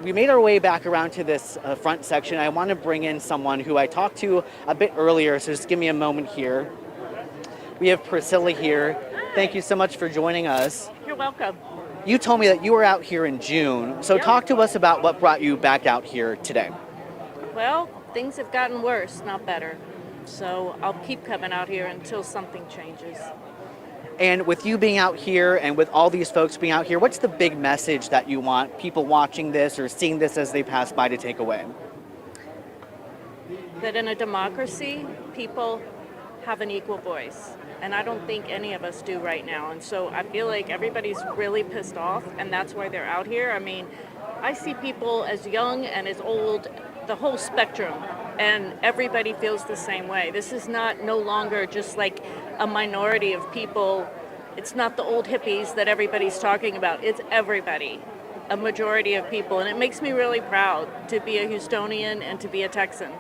We made our way back around to this front section. I want to bring in someone who I talked to a bit earlier, so just give me a moment here. We have Priscilla here. Thank you so much for joining us. You're welcome. You told me that you were out here in June, so Yep. talk to us about what brought you back out here today. Well, things have gotten worse, not better. So I'll keep coming out here until something changes. And with you being out here and with all these folks being out here, what's the big message that you want people watching this or seeing this as they pass by to take away? That in a democracy, people have an equal voice. And I don't think any of us do right now. And so I feel like everybody's really pissed off, and that's why they're out here. I mean, I see people as young and as old, the whole spectrum, and everybody feels the same way. This is no longer just like a minority of people. It's not the old hippies that everybody's talking about. It's everybody, a majority of people. And it makes me really proud to be a Houstonian and to be a Texan.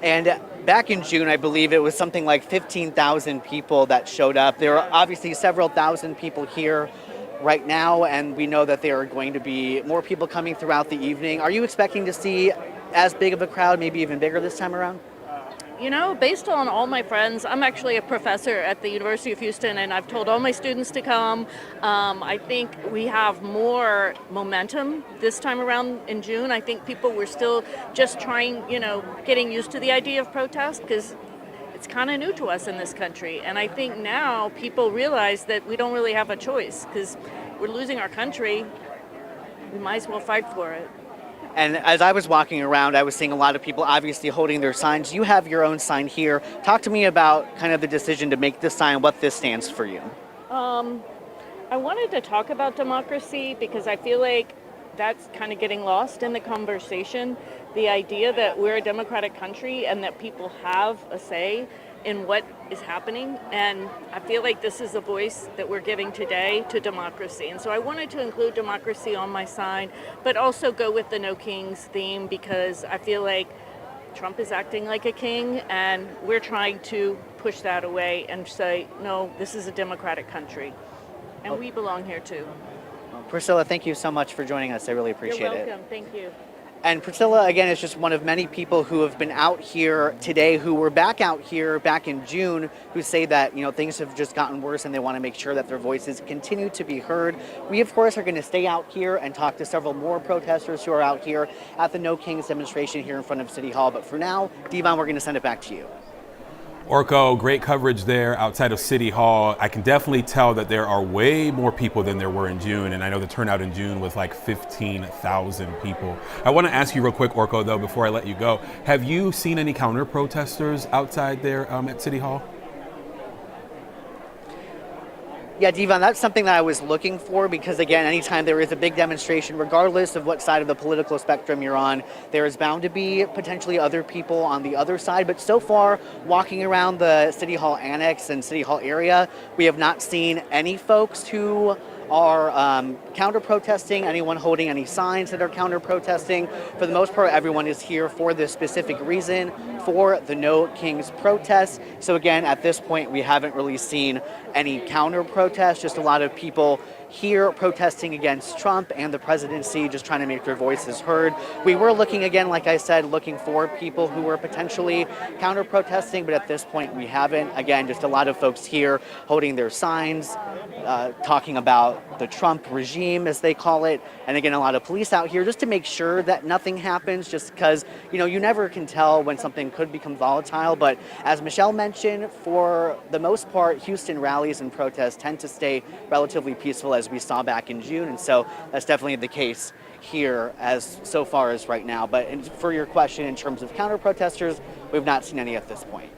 And back in June, I believe it was something like 15,000 people that showed up. There are obviously several thousand people here right now, and we know that there are going to be more people coming throughout the evening. Are you expecting to see as big of a crowd, maybe even bigger this time around? You know, based on all my friends, I'm actually a professor at the University of Houston, and I've told all my students to come. I think we have more momentum this time around in June. I think people were still just trying, getting used to the idea of protest because it's kind of new to us in this country. And I think now people realize that we don't really have a choice because we're losing our country. We might as well fight for it. And as I was walking around, I was seeing a lot of people obviously holding their signs. You have your own sign here. Talk to me about kind of the decision to make this sign, what this stands for you. I wanted to talk about democracy because I feel like that's kind of getting lost in the conversation. The idea that we're a democratic country and that people have a say in what is happening. And I feel like this is the voice that we're giving today to democracy. And so I wanted to include democracy on my sign, but also go with the No Kings theme because I feel like Trump is acting like a king and we're trying to push that away and say, no, this is a democratic country. And we belong here too. Priscilla, thank you so much for joining us. I really appreciate it. You're welcome. Thank you. And Priscilla, again, is just one of many people who have been out here today, who were back out here back in June, who say that, things have just gotten worse and they want to make sure that their voices continue to be heard. We, of course, are going to stay out here and talk to several more protesters who are out here at the No Kings demonstration here in front of City Hall. But for now, Devon, we're going to send it back to you. Orko, great coverage there outside of City Hall. I can definitely tell that there are way more people than there were in June, and I know the turnout in June was like 15,000 people. I want to ask you real quick, Orko, though, before I let you go, have you seen any counter-protesters outside there at City Hall? Yeah, Devon, that's something that I was looking for because, again, anytime there is a big demonstration, regardless of what side of the political spectrum you're on, there is bound to be potentially other people on the other side. But so far, walking around the City Hall Annex and City Hall area, we have not seen any folks who are counter-protesting, anyone holding any signs that are counter-protesting. For the most part, everyone is here for this specific reason, for the No Kings protest. So again, at this point, we haven't really seen any counter-protests, just a lot of people here protesting against Trump and the presidency, just trying to make their voices heard. We were looking, again, like I said, looking for people who were potentially counter-protesting, but at this point we haven't. Again, just a lot of folks here holding their signs, talking about the Trump regime, as they call it, and again, a lot of police out here just to make sure that nothing happens, just because, you never can tell when something could become volatile. But as Michelle mentioned, for the most part, Houston rallies and protests tend to stay relatively peaceful, as we saw back in June, and so that's definitely the case here as so far as right now. But for your question, in terms of counter-protesters, we've not seen any at this point.